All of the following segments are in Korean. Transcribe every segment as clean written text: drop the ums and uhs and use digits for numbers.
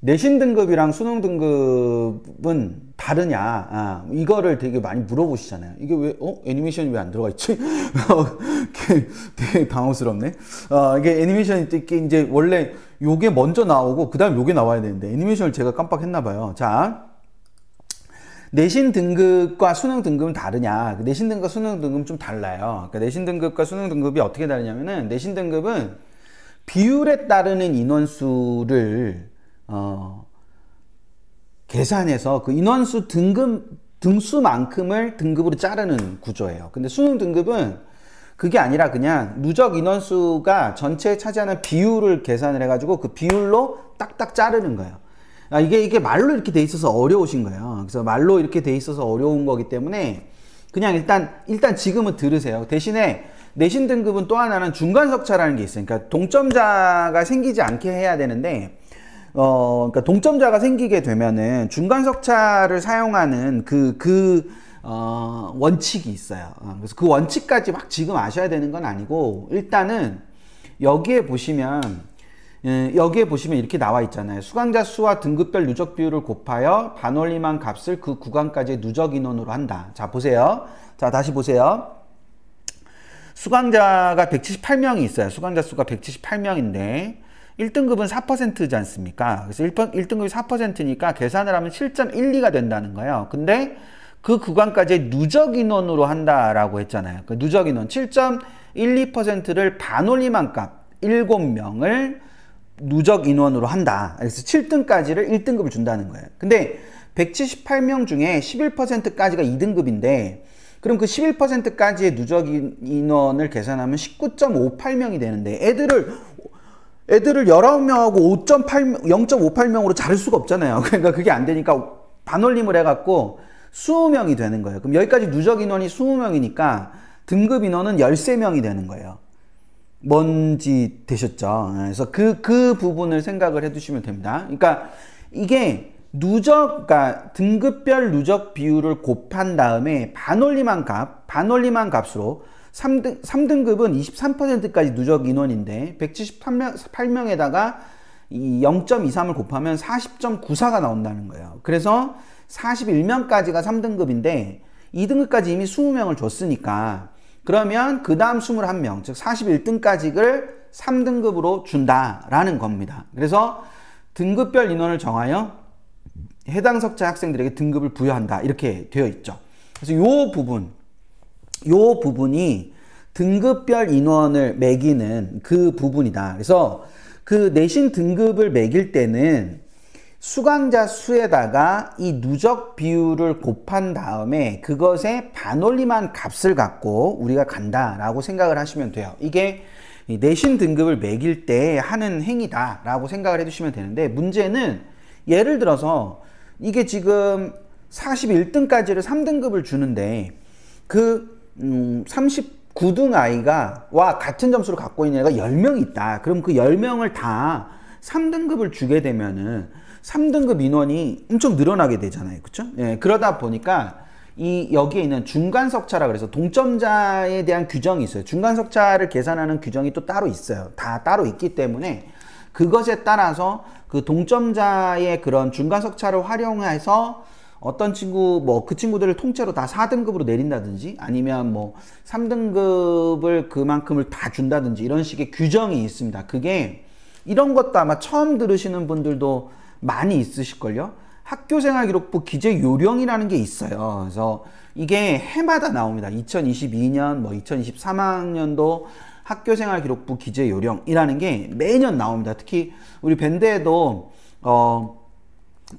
내신 등급이랑 수능 등급은 다르냐? 이거를 되게 많이 물어보시잖아요. 이게 왜, 애니메이션이 왜 안 들어가 있지? 되게 당황스럽네. 이게 애니메이션이 이제 원래 요게 먼저 나오고, 그 다음 요게 나와야 되는데, 애니메이션을 제가 깜빡했나봐요. 자, 내신 등급과 수능 등급은 다르냐? 내신 등급과 수능 등급은 좀 달라요. 그러니까 내신 등급과 수능 등급이 어떻게 다르냐면은, 내신 등급은 비율에 따르는 인원수를 계산해서 그 인원수 등수만큼을 등급으로 자르는 구조예요. 근데 수능 등급은 그게 아니라 그냥 누적 인원수가 전체에 차지하는 비율을 계산을 해가지고 그 비율로 딱딱 자르는 거예요. 이게 말로 이렇게 돼 있어서 어려우신 거예요. 그래서 말로 이렇게 돼 있어서 어려운 거기 때문에 그냥 일단 지금은 들으세요. 대신에 내신 등급은 또 하나는 중간석차라는 게 있어요. 그러니까 동점자가 생기지 않게 해야 되는데, 그러니까 동점자가 생기게 되면은 중간석차를 사용하는 원칙이 있어요. 그래서 그 원칙까지 막 지금 아셔야 되는 건 아니고, 일단은 여기에 보시면 이렇게 나와 있잖아요. 수강자 수와 등급별 누적 비율을 곱하여 반올림한 값을 그 구간까지의 누적 인원으로 한다. 자, 보세요. 자, 다시 보세요. 수강자가 178명이 있어요. 수강자 수가 178명인데 1등급은 4%지 않습니까? 그래서 1등급이 4%니까 계산을 하면 7.12가 된다는 거예요. 근데 그 구간까지의 누적 인원으로 한다라고 했잖아요. 그 누적 인원 7.12%를 반올림한 값 7명을 누적 인원으로 한다. 그래서 7등까지를 1등급을 준다는 거예요. 근데 178명 중에 11%까지가 2등급인데 그럼 그 11%까지의 누적 인원을 계산하면 19.58명이 되는데 애들을 19명하고 0.58명으로 자를 수가 없잖아요. 그러니까 그게 안 되니까 반올림을 해갖고 20명이 되는 거예요. 그럼 여기까지 누적 인원이 20명이니까 등급 인원은 13명이 되는 거예요. 뭔지 되셨죠? 그래서 그 부분을 생각을 해 두시면 됩니다. 그러니까 이게 그러니까 등급별 누적 비율을 곱한 다음에 반올림한 값으로 3등급은 23%까지 누적 인원인데 178명에다가 이 0.23을 곱하면 40.94가 나온다는 거예요. 그래서 41명까지가 3등급인데 2등급까지 이미 20명을 줬으니까 그러면 그 다음 21명, 즉 41등까지를 3등급으로 준다라는 겁니다. 그래서 등급별 인원을 정하여 해당 석차 학생들에게 등급을 부여한다 이렇게 되어 있죠. 그래서 요 부분이 등급별 인원을 매기는 그 부분이다. 그래서 그 내신 등급을 매길 때는 수강자 수에다가 이 누적 비율을 곱한 다음에 그것에 반올림한 값을 갖고 우리가 간다라고 생각을 하시면 돼요. 이게 내신 등급을 매길 때 하는 행위다 라고 생각을 해주시면 되는데, 문제는 예를 들어서 이게 지금 41등까지를 3등급을 주는데 그 39등 아이가 같은 점수를 갖고 있는 애가 10명이 있다. 그럼 그 10명을 다 3등급을 주게 되면은 3등급 인원이 엄청 늘어나게 되잖아요. 그쵸? 예, 그러다 보니까 여기에 있는 중간석차라 그래서 동점자에 대한 규정이 있어요. 중간석차를 계산하는 규정이 또 따로 있어요. 다 따로 있기 때문에 그것에 따라서 그 동점자의 그런 중간석차를 활용해서 어떤 친구, 그 친구들을 통째로 다 4등급으로 내린다든지 아니면 3등급을 그만큼을 다 준다든지 이런 식의 규정이 있습니다. 그게 이런 것도 아마 처음 들으시는 분들도 많이 있으실걸요? 학교생활기록부 기재요령이라는 게 있어요. 그래서 이게 해마다 나옵니다. 2022년, 2023학년도 학교생활기록부 기재요령이라는 게 매년 나옵니다. 특히 우리 밴드에도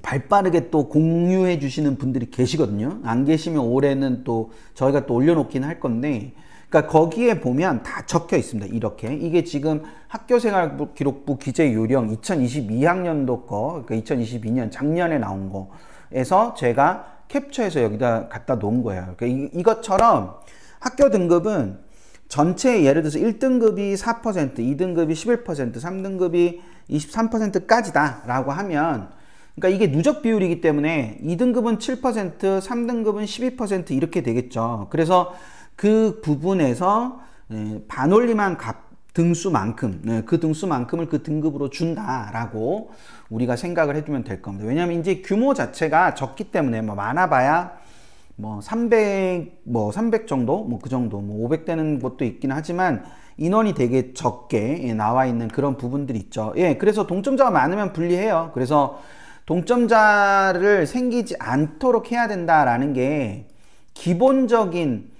발빠르게 또 공유해 주시는 분들이 계시거든요. 안 계시면 올해는 또 저희가 또 올려놓긴 할 건데, 그러니까 거기에 보면 다 적혀 있습니다. 이렇게 이게 지금 학교생활기록부 기재요령 2022학년도 거, 그러니까 2022년 작년에 나온 거에서 제가 캡처해서 여기다 갖다 놓은 거예요. 그러니까 이것처럼 학교 등급은 전체 예를 들어서 1등급이 4%, 2등급이 11%, 3등급이 23%까지다 라고 하면, 그러니까 이게 누적 비율이기 때문에 2등급은 7%, 3등급은 12% 이렇게 되겠죠. 그래서 그 부분에서 반올림한 등수만큼, 네, 그 등수만큼을 그 등급으로 준다라고 우리가 생각을 해두면 될 겁니다. 왜냐하면 이제 규모 자체가 적기 때문에 뭐 많아봐야 뭐 300 정도, 뭐 그 정도, 뭐 500 되는 것도 있긴 하지만 인원이 되게 적게 나와 있는 그런 부분들이 있죠. 예, 그래서 동점자가 많으면 불리해요. 그래서 동점자를 생기지 않도록 해야 된다라는 게 기본적인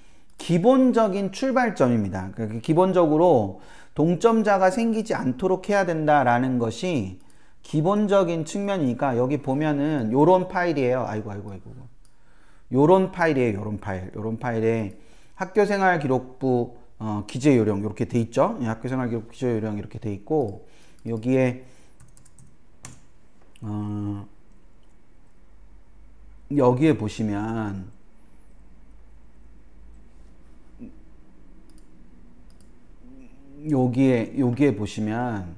출발점입니다. 그러니까 기본적으로 동점자가 생기지 않도록 해야 된다라는 것이 기본적인 측면이니까 여기 보면은 요런 파일이에요. 아이고. 요런 파일이에요. 요런 파일에 학교생활 기록부 기재 요령 이렇게 돼 있죠. 학교생활 기록 기재 요령 이렇게 돼 있고 여기에 여기에 보시면 여기에 보시면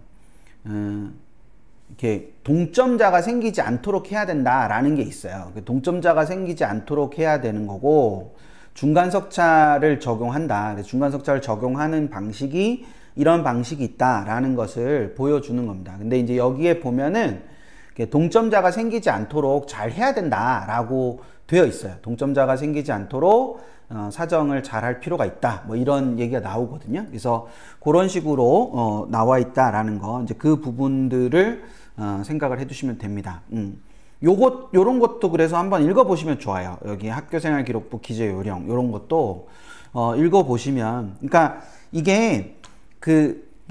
이렇게 동점자가 생기지 않도록 해야 된다라는 게 있어요. 동점자가 생기지 않도록 해야 되는 거고 중간석차를 적용한다. 중간석차를 적용하는 방식이 이런 방식이 있다라는 것을 보여주는 겁니다. 근데 이제 여기에 보면은 동점자가 생기지 않도록 잘 해야 된다라고 되어 있어요. 동점자가 생기지 않도록 사정을 잘 할 필요가 있다. 뭐 이런 얘기가 나오거든요. 그래서 그런 식으로 나와 있다라는 거 이제 그 부분들을 생각을 해두시면 됩니다. 요런 것도 그래서 한번 읽어보시면 좋아요. 여기 학교생활 기록부 기재 요령 요런 것도 읽어보시면 그러니까 이게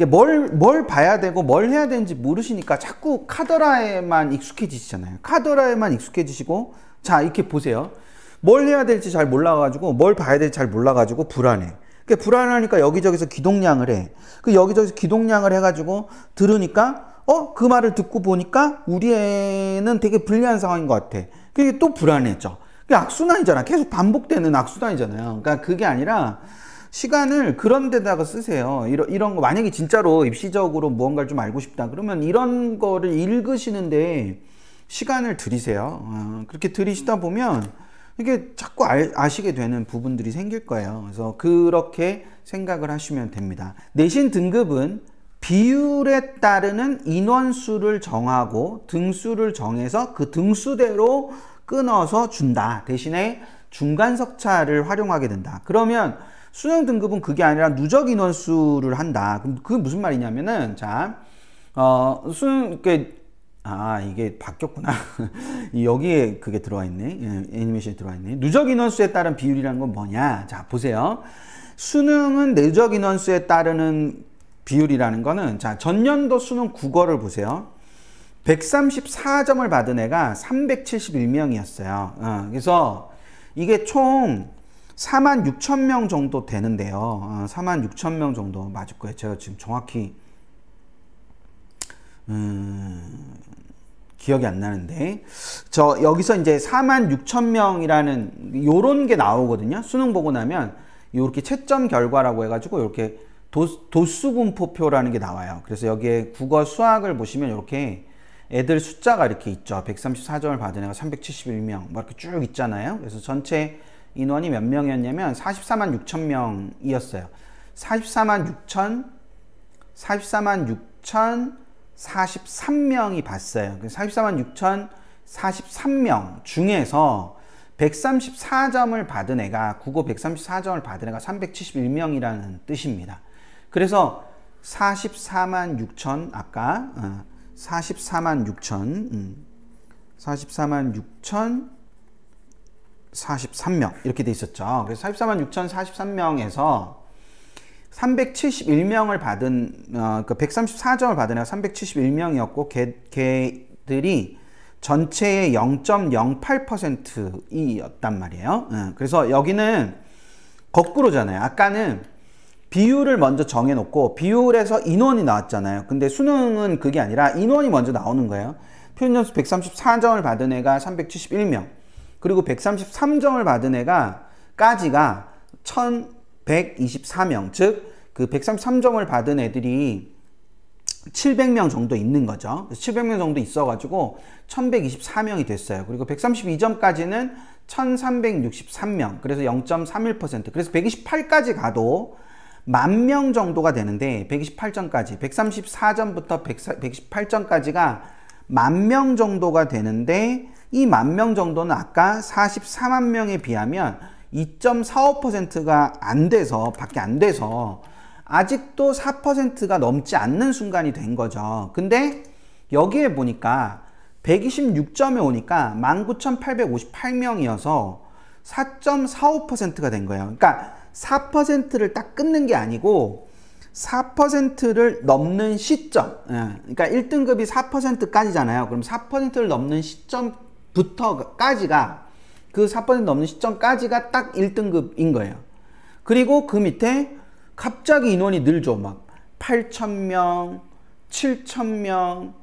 뭘 봐야 되고 뭘 해야 되는지 모르시니까 자꾸 카더라에만 익숙해지시잖아요. 카더라에만 익숙해지시고 자 이렇게 보세요. 뭘 해야 될지 잘 몰라가지고 뭘 봐야 될지 잘 몰라가지고 불안해. 그러니까 불안하니까 여기저기서 기동량을 해. 그 여기저기서 기동량을 해가지고 들으니까 그 말을 듣고 보니까 우리 애는 되게 불리한 상황인 것 같아. 그게 또 불안해져. 그게 악순환이잖아. 계속 반복되는 악순환이잖아요. 그러니까 그게 아니라 시간을 그런 데다가 쓰세요. 이런 거 만약에 진짜로 입시적으로 무언가를 좀 알고 싶다 그러면 이런 거를 읽으시는데 시간을 들이세요. 그렇게 들이시다 보면 이게 자꾸 아시게 되는 부분들이 생길 거예요. 그래서 그렇게 생각을 하시면 됩니다. 내신 등급은 비율에 따르는 인원수를 정하고 등수를 정해서 그 등수대로 끊어서 준다. 대신에 중간석차를 활용하게 된다. 그러면 수능 등급은 그게 아니라 누적 인원수를 한다. 그럼 그게 무슨 말이냐면은 자, 수능 이게 바뀌었구나. 여기에 그게 들어와 있네. 예, 애니메이션이 들어와 있네. 누적 인원수에 따른 비율이라는 건 뭐냐? 자, 보세요. 수능은 누적 인원수에 따르는 비율이라는 거는 자, 전년도 수능 국어를 보세요. 134점을 받은 애가 371명이었어요. 그래서 이게 총 46,000명 정도 되는데요. 46,000명 정도 맞을 거예요. 제가 지금 정확히 기억이 안 나는데 여기서 이제 46,000명이라는 요런 게 나오거든요. 수능 보고 나면 이렇게 채점 결과라고 해가지고 이렇게 도수분포표라는 게 나와요. 그래서 여기에 국어 수학을 보시면 이렇게 애들 숫자가 이렇게 있죠. 134점을 받은 애가 371명 뭐 이렇게 쭉 있잖아요. 그래서 전체 인원이 몇 명이었냐면 44만 6천 명이었어요. 44만 6천 43명이 봤어요. 44만 6천 43명 중에서 134점을 받은 애가 국어 134점을 받은 애가 371명이라는 뜻입니다. 그래서 44만 6천 아까 44만 6천 43명 이렇게 돼 있었죠. 그래서 44만 6천 43명에서 371명을 받은 그 134점을 받은 애가 371명이었고 걔들이 전체의 0.08%이었단 말이에요. 그래서 여기는 거꾸로잖아요. 아까는 비율을 먼저 정해놓고 비율에서 인원이 나왔잖아요. 근데 수능은 그게 아니라 인원이 먼저 나오는 거예요. 표준점수 134점을 받은 애가 371명 그리고 133점을 받은 애가 까지가 1124명 즉 그 133점을 받은 애들이 700명 정도 있는 거죠. 700명 정도 있어가지고 1124명이 됐어요. 그리고 132점까지는 1363명 그래서 0.31% 그래서 128까지 가도 10,000명 정도가 되는데 128점까지 134점부터 128점까지가 10,000명 정도가 되는데 이 10,000명 정도는 아까 44만 명에 비하면 2.45%가 안 돼서 밖에 안 돼서 아직도 4%가 넘지 않는 순간이 된 거죠. 근데 여기에 보니까 126점에 오니까 19,858명이어서 4.45%가 된 거예요. 그러니까 4%를 딱 끊는 게 아니고 4%를 넘는 시점, 그러니까 1등급이 4%까지잖아요. 그럼 4%를 넘는 시점부터까지가 그 4% 넘는 시점까지가 딱 1등급인 거예요. 그리고 그 밑에 갑자기 인원이 늘죠. 막 8,000명, 7,000명,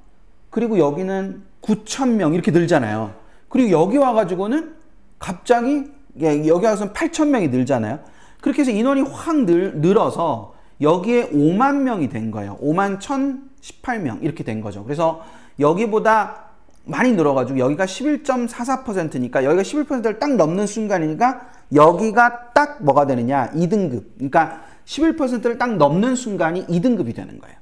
그리고 여기는 9,000명 이렇게 늘잖아요. 그리고 여기 와가지고는 갑자기 여기 와서는 8,000명이 늘잖아요. 그렇게 해서 인원이 확 늘어서 여기에 5만 명이 된 거예요. 5만 1,018명 이렇게 된 거죠. 그래서 여기보다 많이 늘어가지고 여기가 11.44%니까 여기가 11%를 딱 넘는 순간이니까 여기가 딱 뭐가 되느냐? 2등급. 그러니까 11%를 딱 넘는 순간이 2등급이 되는 거예요.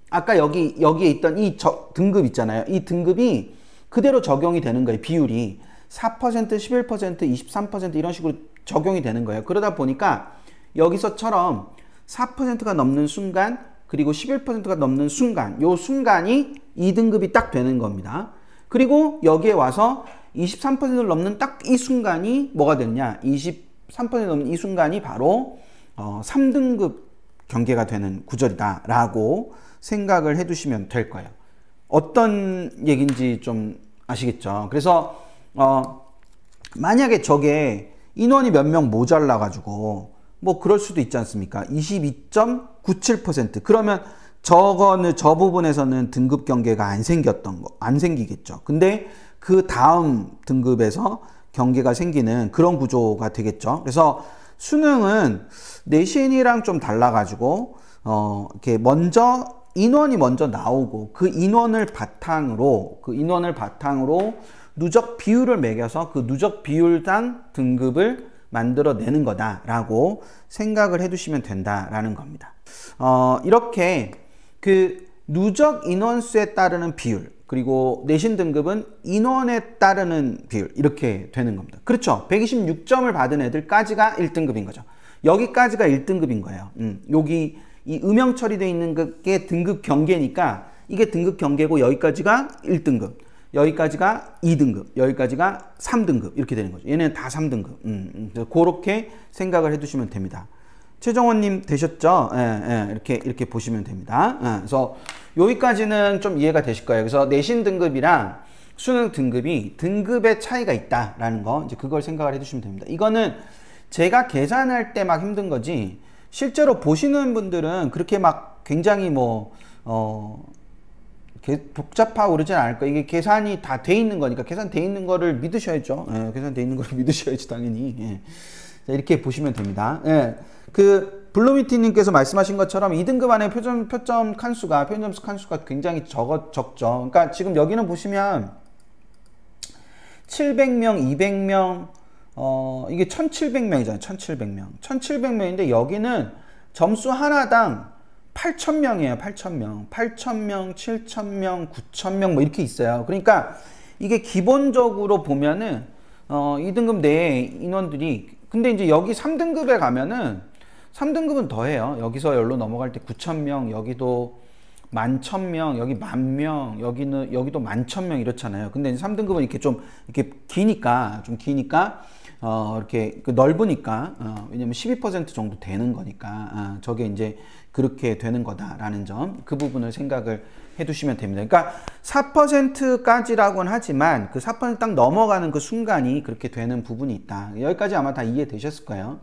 아까 여기에 있던 이 등급 있잖아요. 이 등급이 그대로 적용이 되는 거예요. 비율이 4%, 11%, 23% 이런 식으로 적용이 되는 거예요. 그러다 보니까 여기서처럼 4%가 넘는 순간 그리고 11%가 넘는 순간 요 순간이 2등급이 딱 되는 겁니다. 그리고 여기에 와서 23%를 넘는 딱 이 순간이 뭐가 됐냐? 23% 넘는 이 순간이 바로 3등급 경계가 되는 구절이다 라고 생각을 해 두시면 될 거예요. 어떤 얘기인지 좀 아시겠죠? 그래서 만약에 저게 인원이 몇 명 모자라 가지고 뭐 그럴 수도 있지 않습니까? 22.97% 그러면 저거는 저 부분에서는 등급 경계가 안 생기겠죠. 근데 그 다음 등급에서 경계가 생기는 그런 구조가 되겠죠. 그래서 수능은 내신이랑 좀 달라가지고 이렇게 인원이 먼저 나오고 그 인원을 바탕으로 누적 비율을 매겨서 그 누적 비율당 등급을 만들어내는 거다라고 생각을 해두시면 된다라는 겁니다. 이렇게 그 누적 인원수에 따르는 비율 그리고 내신 등급은 인원에 따르는 비율 이렇게 되는 겁니다. 그렇죠. 126점을 받은 애들까지가 1등급인 거죠. 여기까지가 1등급인 거예요. 여기 이 음영 처리되어 있는 게 등급 경계니까 이게 등급 경계고 여기까지가 1등급 여기까지가 2등급 여기까지가 3등급 이렇게 되는 거죠. 얘는 다 3등급 그렇게 생각을 해두시면 됩니다. 최정원님 되셨죠? 이렇게 보시면 됩니다. 그래서 여기까지는 좀 이해가 되실 거예요. 그래서 내신 등급이랑 수능 등급이 등급의 차이가 있다라는 거 이제 그걸 생각을 해두시면 됩니다. 이거는 제가 계산할 때 막 힘든 거지 실제로 보시는 분들은 그렇게 막 굉장히 복잡하고 그러진 않을 거예요. 이게 계산이 다 돼 있는 거니까 계산돼 있는 거를 믿으셔야죠. 계산돼 있는 거를 믿으셔야지 당연히. 자, 이렇게 보시면 됩니다. 그 블루미티님께서 말씀하신 것처럼 2등급 안에 표점 칸수가 표점수 칸수가 굉장히 적죠. 그러니까 지금 여기는 보시면 700명, 200명, 이게 1700명이잖아요. 1700명. 1700명인데 여기는 점수 하나당 8,000명이에요. 8,000명. 8,000명, 7,000명, 9,000명 뭐 이렇게 있어요. 그러니까 이게 기본적으로 보면은 2등급 내에 인원들이 근데 이제 여기 3등급에 가면은 3등급은 더해요. 여기서 여기로 넘어갈 때 9,000명, 여기도 11,000명, 여기 10,000명, 여기도 11,000명 이렇잖아요. 근데 이제 3등급은 이렇게 좀 이렇게 기니까 이렇게 넓으니까 왜냐면 12% 정도 되는 거니까 저게 이제 그렇게 되는 거다라는 점 그 부분을 생각을 해두시면 됩니다. 그러니까 4%까지라고는 하지만 그 4% 딱 넘어가는 그 순간이 그렇게 되는 부분이 있다. 여기까지 아마 다 이해되셨을 거예요.